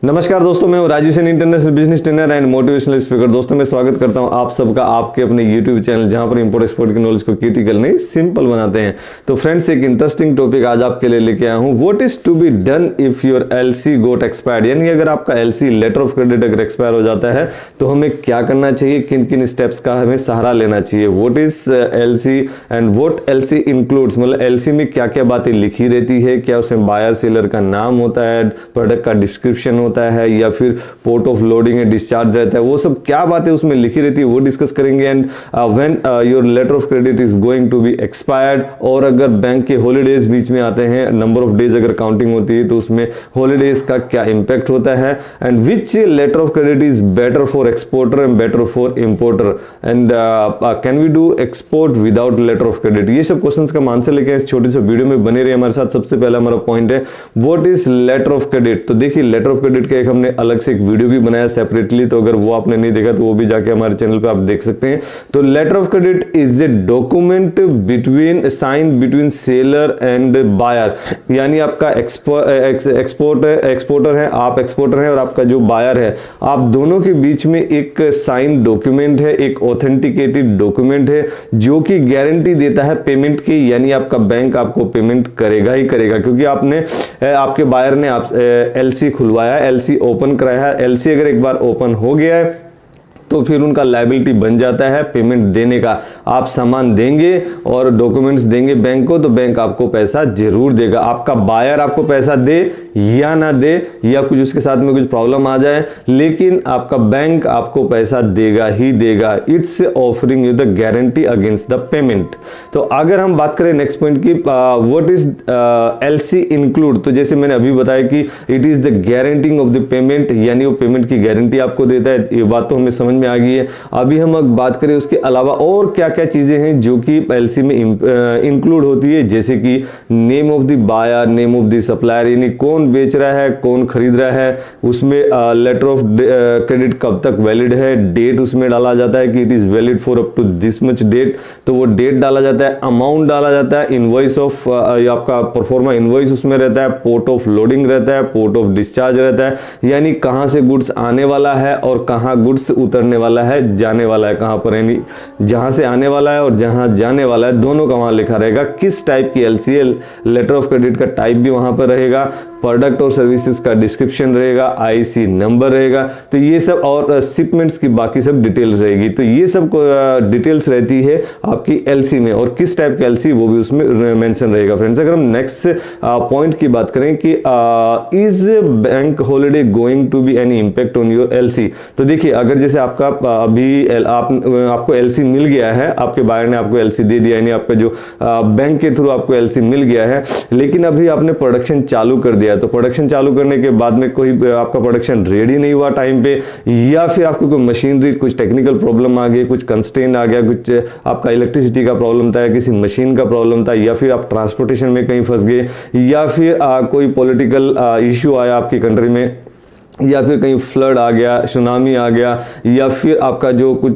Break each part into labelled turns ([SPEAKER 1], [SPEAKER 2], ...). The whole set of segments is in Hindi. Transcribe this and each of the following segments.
[SPEAKER 1] नमस्कार दोस्तों, मैं हूं Raju Sen, international business trainer and motivational speaker. दोस्तों मैं स्वागत करता हूं आप सबका आपके अपने YouTube चैनल, जहां पर इंपोर्ट एक्सपोर्ट की नॉलेज को क्रिटिकल नहीं सिंपल बनाते हैं। तो फ्रेंड्स, एक इंटरेस्टिंग टॉपिक आज आपके लिए लेके आया हूं। What is to be done if your LC got expired, यानी अगर आपका LC लेटर ऑफ क्रेडिट अगर एक्सपायर हो जाता है तो हमें क्या करना चाहिए, किन किन स्टेप्स का हमें सहारा लेना चाहिए। What is LC and what LC includes, मतलब LC में क्या क्या बातें लिखी रहती है, क्या उसमें बायर सेलर का नाम होता है, प्रोडक्ट का डिस्क्रिप्शन होता है, या फिर port of loading and discharge रहता है, वो सब क्या बातें उसमें लिखी रहती है वो डिस्कस करेंगे। And when your letter of credit is going to be expired, और अगर बैंक के हॉलीडेज बीच में आते हैं, नंबर ऑफ डेज अगर काउंटिंग होती है तो उसमें हॉलीडेज का क्या इंपैक्ट होता है। And which letter of credit is better for exporter and better for importer, and can we do export without letter of credit. ये सब क्वेश्चंस का आंसर लेके इस छोटे से वीडियो में बने रहे हमारे साथ। सबसे पहला हमारा पॉइंट है what is letter of credit. तो देखिए, लेटर ऑफ क्रेडिट का एक हमने अलग से एक वीडियो भी बनाया सेपरेटली, तो अगर वो आपने नहीं देखा तो वो भी जाके हमारे चैनल पे आप देख सकते हैं। तो letter of credit is a document between sign between seller and buyer, यानी आपका एक्सपोर्टर है, आप एक्सपोर्टर है, और आपका जो बायर है, आप दोनों के बीच में एक साइन डॉक्यूमेंट है, एक ऑथेंटिकेटेड डॉक्यूमेंट है जो कि गारंटी देता है पेमेंट की, यानी आपका बैंक आपको पेमेंट करेगा ही करेगा, क्योंकि आपके बायर ने LC खुलवाया, LC ओपन कराया है। LC अगर एक बार ओपन हो गया है तो फिर उनका लायबिलिटी बन जाता है पेमेंट देने का। आप सामान देंगे और डॉक्यूमेंट्स देंगे बैंक को, तो बैंक आपको पैसा जरूर देगा। आपका बायर आपको पैसा दे या ना दे, या कुछ उसके साथ में कुछ प्रॉब्लम आ जाए, लेकिन आपका बैंक आपको पैसा देगा ही देगा। It's offering you the guarantee against the payment. तो अगर हम बात करें नेक्स्ट पॉइंट की, व्हाट इज LC इंक्लूड, तो जैसे मैंने अभी बताया कि it is the guaranteeing of the payment, यानी वो पेमेंट की गारंटी आपको देता है। ये बात तो हमें समझ में आ गई है। अभी हम बात करें उसके अलावा और क्या क्या चीजें हैं जो कि LC में इंक्लूड होती है, जैसे कि name of the buyer, name of the supplier, यानी कौन बेच रहा है, कौन खरीद रहा है, उसमें लेटर ऑफ क्रेडिट कब तक वैलिड है, डेट उसमें डाला जाता है कि it is valid for up to this much date, तो वो डेट डाला जाता है, अमाउंट डाला जाता है, इनवॉइस ऑफ आपका परफॉर्मा इनवॉइस उसमें रहता है, पोर्ट ऑफ लोडिंग रहता है, पोर्ट ऑफ डिस्चार्ज रहता है, यानी कहां से गुड्स आने वाला है और कहां गुड्स उतरने वाला है, जाने वाला है कहां पर, यानी जहां से आने वाला है और जहां जाने वाला है दोनों का वहां लिखा रहेगा। किस टाइप की LC है, लेटर ऑफ क्रेडिट का टाइप भी वहां पर रहेगा, प्रोडक्ट और सर्विसेज का डिस्क्रिप्शन रहेगा, IC नंबर रहेगा, तो ये सब, और शिपमेंट्स की बाकी सब डिटेल्स रहेगी। तो ये सब डिटेल्स रहती है आपकी LC में, और किस टाइप की LC वो भी उसमें मेंशन रहेगा। फ्रेंड्स, अगर हम नेक्स्ट पॉइंट की बात करें कि is bank holiday going to be any impact on your LC, तो देखिए, अगर जैसे आपका अभी आपको LC मिल गया है, आपके बायर ने आपको LC दे दिया, यानी आपका जो बैंक के थ्रू आपको LC मिल गया है, लेकिन अभी आपने प्रोडक्शन चालू कर दिया, तो प्रोडक्शन चालू करने के बाद में कोई आपका प्रोडक्शन रेडी नहीं हुआ टाइम पे, या फिर आपको कोई मशीनरी कुछ टेक्निकल प्रॉब्लम आ गई, कुछ कंस्ट्रेंट आ गया, कुछ आपका इलेक्ट्रिसिटी का प्रॉब्लम था, या किसी मशीन का प्रॉब्लम था, या फिर आप ट्रांसपोर्टेशन में कहीं फंस गए, या फिर कोई पॉलिटिकल इश्यू आया आपकी कंट्री में, या फिर कहीं फ्लड आ गया, सुनामी आ गया, या फिर आपका जो कुछ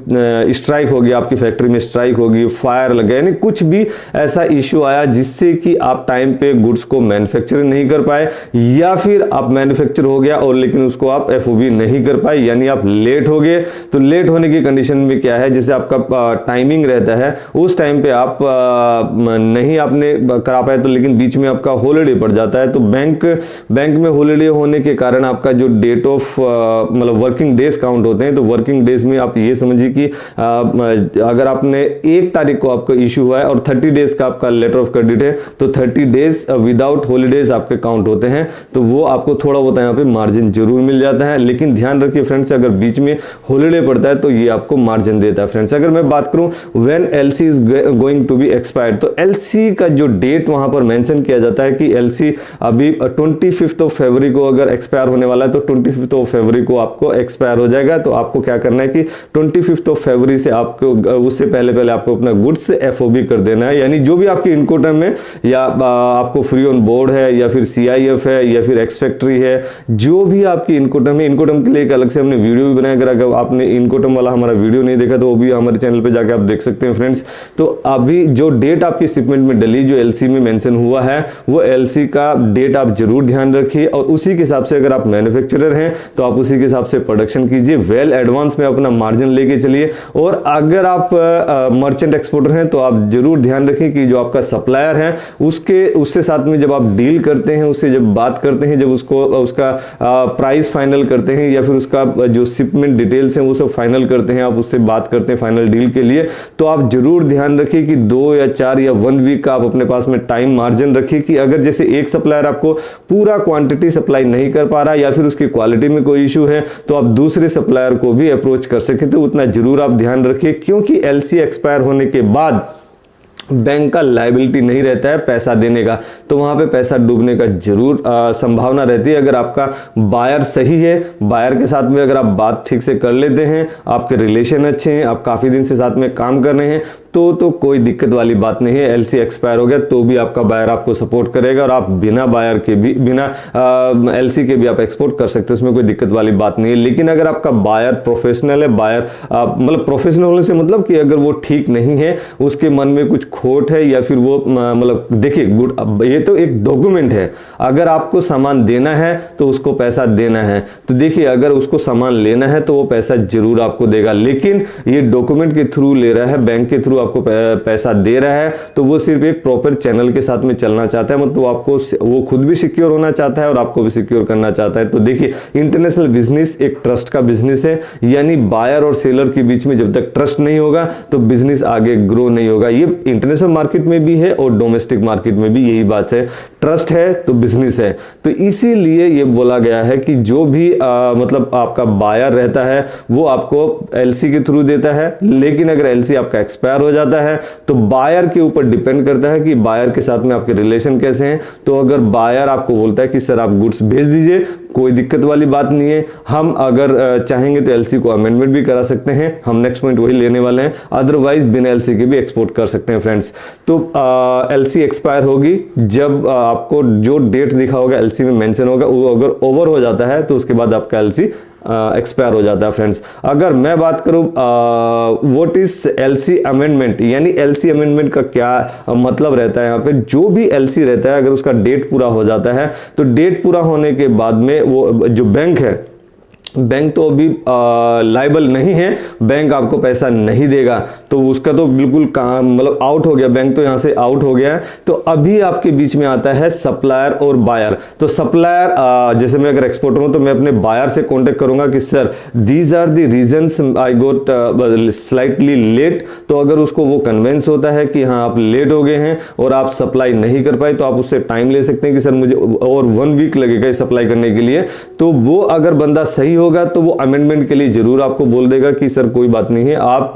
[SPEAKER 1] स्ट्राइक हो गया, आपकी फैक्ट्री में स्ट्राइक होगी, फायर लग गया, यानी कुछ भी ऐसा इश्यू आया जिससे कि आप टाइम पे गुड्स को मैन्युफैक्चर नहीं कर पाए, या फिर आप मैन्युफैक्चर हो गया और लेकिन उसको आप FOB नहीं कर पाए, यानी आप लेट हो गए। तो लेट होने की कंडीशन में क्या है, जैसे आपका टाइमिंग रहता है, उस टाइम पे आप नहीं आपने करा पाए, तो लेकिन बीच में आपका हॉलीडे पड़ जाता है, तो बैंक में हॉलीडे होने के कारण आपका जो डेट ऑफ मतलब वर्किंग डेज काउंट होते हैं, तो वर्किंग डेज में आप ये समझिए कि अगर आपने 1 तारीख को आपका इश्यू हुआ है और 30 डेज का आपका लेटर ऑफ क्रेडिट है, तो 30 डेज विदाउट हॉलीडेज आपके काउंट होते हैं, तो वो आपको थोड़ा बहुत यहाँ पे मार्जिन जरूर मिल जाता है। लेकिन ध्यान रखिए फ्रेंड्स, अगर बीच में हॉलीडे पड़ता है तो ये आपको मार्जिन देता है। फ्रेंड्स, अगर मैं बात करूं when LC is going to be expired, तो LC का जो डेट वहां पर मेंशन किया जाता है कि LC अभी 25 ऑफ फरवरी को अगर एक्सपायर होने वाला है, तो 25 ऑफ फरवरी को आपको एक्सपायर हो जाएगा। तो आपको क्या करना है कि 25 ऑफ फरवरी से आपको उससे पहले आपको अपना गुड्स FOB कर देना है, यानी जो भी आपकी इनकोटर्म है, या आपको फ्री ऑन बोर्ड है, या फिर CIF है, या फिर एक्स फैक्ट्री है, जो भी आपकी इनकोटर्म है, इनकोटर्म के लिए एक अलग से हमने वीडियो भी बनाया, अगर आपने इनकोटर्म वाला हमारा वीडियो नहीं देखा तो वो भी हमारे चैनल पे जाके आप देख सकते हैं फ्रेंड्स। तो अभी जो डेट आपकी शिपमेंट में डली, जो LC में मेंशन हुआ है, वो LC का डेट आप जरूर ध्यान रखिए, और उसी के हिसाब से अगर आप मैन्युफैक्चरर सेलर हैं तो आप उसी के हिसाब से प्रोडक्शन कीजिए, वेल एडवांस में अपना मार्जिन लेके चलिए। और अगर आप मर्चेंट एक्सपोर्टर हैं तो आप जरूर ध्यान रखें कि जो आपका सप्लायर है उससे साथ में जब आप डील करते हैं, उससे जब बात करते हैं, जब उसका प्राइस फाइनल करते हैं या फिर उसका जो शिपमेंट डिटेल्स हैं वो सब फाइनल करते हैं, आप उससे बात करते हैं फाइनल डील के लिए, तो आप जरूर ध्यान रखिए कि 2 या 4 या 1 वीक का आप अपने पास में टाइम मार्जिन रखिए कि अगर जैसे एक सप्लायर आपको पूरा क्वांटिटी सप्लाई नहीं कर पा रहा या फिर उसकी क्वालिटी में कोई इशू है तो आप दूसरे सप्लायर को भी अप्रोच कर सके, तो उतना जरूर आप ध्यान रखिए। क्योंकि एलसी एक्सपायर होने के बाद बैंक का लायबिलिटी नहीं रहता है पैसा देने का, तो वहां पे पैसा डूबने का जरूर संभावना रहती है। अगर आपका बायर सही है, बायर के साथ में अगर आप बात ठीक से कर लेते हैं, आपके रिलेशन अच्छे हैं, आप काफी दिन से साथ में काम कर रहे हैं, तो कोई दिक्कत वाली बात नहीं है। एलसी एक्सपायर हो गया तो भी आपका बायर आपको सपोर्ट करेगा और आप बिना बायर के भी, बिना एलसी के भी आप एक्सपोर्ट कर सकते हैं, उसमें कोई दिक्कत वाली बात नहीं है। लेकिन अगर आपका बायर प्रोफेशनल है, बायर मतलब प्रोफेशनल होने से मतलब कि अगर वो ठीक नहीं है, उसके मन में कुछ खोट है या फिर वो मतलब देखिए गुड, ये तो एक डॉक्यूमेंट है, अगर आपको सामान देना है तो उसको पैसा देना है, तो देखिए अगर उसको सामान लेना है तो वो पैसा जरूर आपको देगा। लेकिन ये डॉक्यूमेंट के थ्रू ले रहा है, बैंक के थ्रू आपको पैसा दे रहा है, तो वो सिर्फ एक प्रॉपर चैनल के साथ में चलना चाहता है, मतलब आपको वो खुद भी सिक्योर होना चाहता है और आपको भी सिक्योर करना चाहता है। तो देखिए इंटरनेशनल बिजनेस एक ट्रस्ट का बिजनेस है, यानी बायर और सेलर के बीच में जब तक ट्रस्ट नहीं होगा तो बिजनेस आगे ग्रो नहीं होगा। ये इंटरनेशनल मार्केट में भी है और डोमेस्टिक मार्केट में भी यही बात है, ट्रस्ट है तो बिजनेस है। तो इसीलिए ये बोला गया है कि जो भी मतलब आपका बायर रहता है वो आपको एलसी के थ्रू देता है, लेकिन अगर एलसी आपका एक्सपायर हो जाता है तो बायर के ऊपर डिपेंड करता है कि बायर के साथ में आपके रिलेशन कैसे हैं। तो अगर बायर आपको बोलता है कि सर आप गुड्स भेज दीजिए, कोई दिक्कत वाली बात नहीं है, हम अगर चाहेंगे तो एलसी को अमेंडमेंट भी करा सकते हैं, हम नेक्स्ट पॉइंट वही लेने वाले हैं, अदरवाइज बिना एलसी के भी एक्सपोर्ट कर सकते हैं फ्रेंड्स। तो एलसी एक्सपायर होगी जब आपको जो डेट दिखा होगा एलसी में मेंशन होगा, वो अगर ओवर हो जाता है तो उसके बाद आपका एलसी एक्सपायर हो जाता है फ्रेंड्स। अगर मैं बात करूं व्हाट इज एलसी अमेंडमेंट, यानी एलसी अमेंडमेंट का क्या मतलब रहता है, यहाँ पे जो भी एलसी रहता है अगर उसका डेट पूरा हो जाता है तो डेट पूरा होने के बाद में वो जो बैंक है, बैंक तो अभी लायबल नहीं है, बैंक आपको पैसा नहीं देगा, तो उसका तो बिल्कुल काम मतलब आउट हो गया, बैंक तो यहां से आउट हो गया है। तो अभी आपके बीच में आता है सप्लायर और बायर। तो सप्लायर जैसे मैं अगर एक्सपोर्टर हूं तो मैं अपने बायर से कांटेक्ट करूंगा कि sir these are the reasons I got slightly late, तो अगर उसको वो कन्विंस होता है कि हाँ आप लेट हो गए हैं और आप सप्लाई नहीं कर पाए, तो आप उससे टाइम ले सकते हैं कि सर मुझे और 1 वीक लगेगा सप्लाई करने के लिए। तो वो अगर बंदा सही होगा तो वो अमेंडमेंट के लिए जरूर आपको बोल देगा कि सर कोई बात नहीं है, आप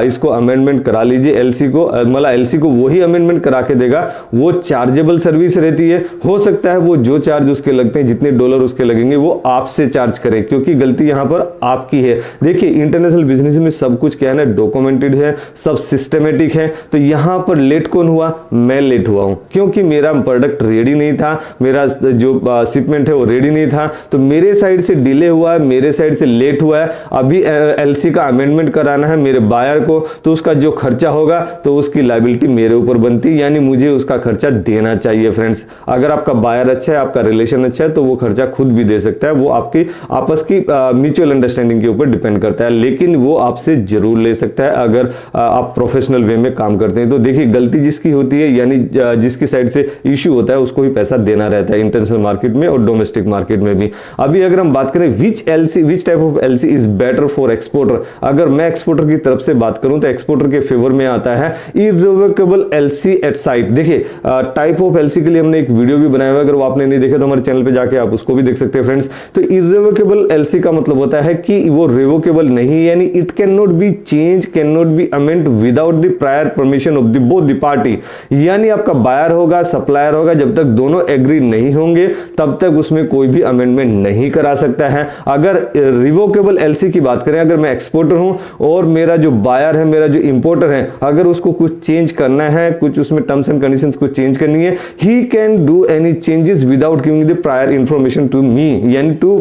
[SPEAKER 1] इसको अमेंडमेंट करा लीजिए। एलसी को मतलब एलसी को वही अमेंडमेंट करा के देगा, वो चार्जेबल सर्विस रहती है। हो सकता है वो जो चार्ज उसके लगते हैं, जितने डॉलर उसके लगेंगे वो आपसे चार्ज करें, क्योंकि गलती यहां पर आपकी है। देखिए इंटरनेशनल बिजनेस में सब कुछ क्या है ना, डॉक्यूमेंटेड है, सब सिस्टमेटिक है। तो यहां पर लेट कौन हुआ? मैं लेट हुआ हूं, क्योंकि मेरा प्रोडक्ट रेडी नहीं था, मेरा जो शिपमेंट है वो रेडी नहीं था, तो मेरे साइड से डिले हुआ है, मेरे साइड से लेट हुआ है। अभी एलसी का अमेंडमेंट कराना है मेरे बायर को, तो उसका जो खर्चा होगा तो उसकी लायबिलिटी मेरे ऊपर बनती है, यानी मुझे उसका खर्चा देना चाहिए फ्रेंड्स। अगर आपका बायर अच्छा है, आपका रिलेशन अच्छा है, तो वो खर्चा खुद भी दे सकता है, वो आपकी आपस की म्यूचुअल अंडरस्टैंडिंग के ऊपर डिपेंड करता है, लेकिन वो आपसे जरूर ले सकता है अगर आप प्रोफेशनल वे में काम करते हैं। तो देखिए गलती जिसकी होती है, यानी जिसकी साइड से इश्यू होता है उसको ही पैसा देना रहता है, इंटरनेशनल मार्केट में और डोमेस्टिक मार्केट में भी। अभी अगर हम बात करें which type of LC is better for exporter, अगर मैं एक्सपोर्टर की तरफ से बात करूं तो एक्सपोर्टर के फेवर में आता है इर्रिवोकेबल एलसी एट साइट। देखिए टाइप ऑफ एलसी के लिए हमने एक वीडियो भी बनाया हुआ है, अगर वो आपने नहीं देखा तो हमारे चैनल पे जाके आप उसको भी देख सकते हैं फ्रेंड्स। तो इर्रिवोकेबल एलसी का मतलब होता है कि वो रिवोकेबल नहीं, यानी it can not be change, can not be amend without the prior permission of the both the party. यानी आपका बायर होगा, सप्लायर होगा, जब तक दोनों एग्री नहीं होंगे तब तक उसमें कोई भी अमेंडमेंट नहीं करा सकता है। अगर रिवोकेबल एलसी की बात करें, अगर मैं एक्सपोर्टर हूं और मेरा जो बायर है, मेरा जो इंपोर्टर है, अगर उसको कुछ चेंज करना है, कुछ उसमें टर्म्स एंड कंडीशंस को चेंज करनी है, he can do any changes without giving the prior information to me, यानी टू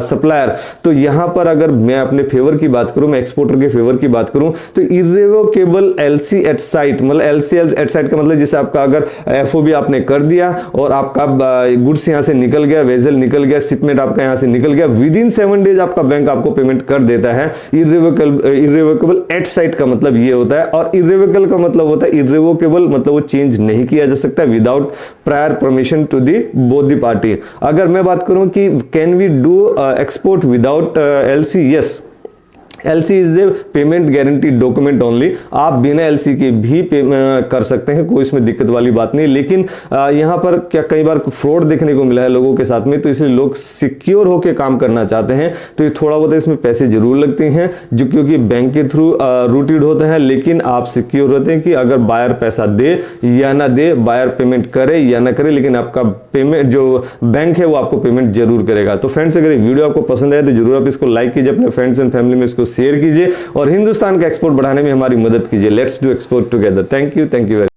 [SPEAKER 1] सप्लायर। तो यहां पर अगर मैं अपने फेवर की बात करूं, मैं एक्सपोर्टर के फेवर की बात करूं, तो इर्रेवोकेबल एलसी एट साइट, मतलब एलसी एट साइट का मतलब जैसे आपका अगर एफओबी आपने कर दिया और आपका गुड्स यहां से निकल गया, वेजल निकल गया, शिपमेंट आपका यहां से निकल गया, विद इन 7 डेज आपका बैंक आपको पेमेंट कर देता है। इर्रेवोकेबल एट साइट का मतलब ये होता है, और इर्रेवोकेबल का मतलब होता है इर्रेवोकेबल मतलब वो चेंज नहीं किया जा सकता without prior permission to the both the party. अगर मैं बात करूं कि can we do export without LC, yes, LC is the payment guarantee document only. आप बिना एलसी के भी कर सकते हैं, कोई इसमें दिक्कत वाली बात नहीं। लेकिन यहां पर क्या कई बार फ्रॉड देखने को मिला है लोगों के साथ में, तो इसलिए लोग सिक्योर होकर काम करना चाहते हैं, तो ये थोड़ा बहुत इसमें पैसे जरूर लगते हैं जो क्योंकि बैंक के थ्रू रूटेड होते हैं। लेकिन आप सिक्योर होते हैं कि अगर बायर पैसा दे या ना दे, बायर पेमेंट करे या ना करे, लेकिन आपका पेमेंट जो बैंक है वो आपको पेमेंट जरूर करेगा। तो फ्रेंड्स, अगर ये वीडियो आपको पसंद आए तो जरूर आप इसको लाइक कीजिए, अपने फ्रेंड्स एंड फैमिली में इसको शेयर कीजिए और हिंदुस्तान का एक्सपोर्ट बढ़ाने में हमारी मदद कीजिए। Let's do export together. Thank you very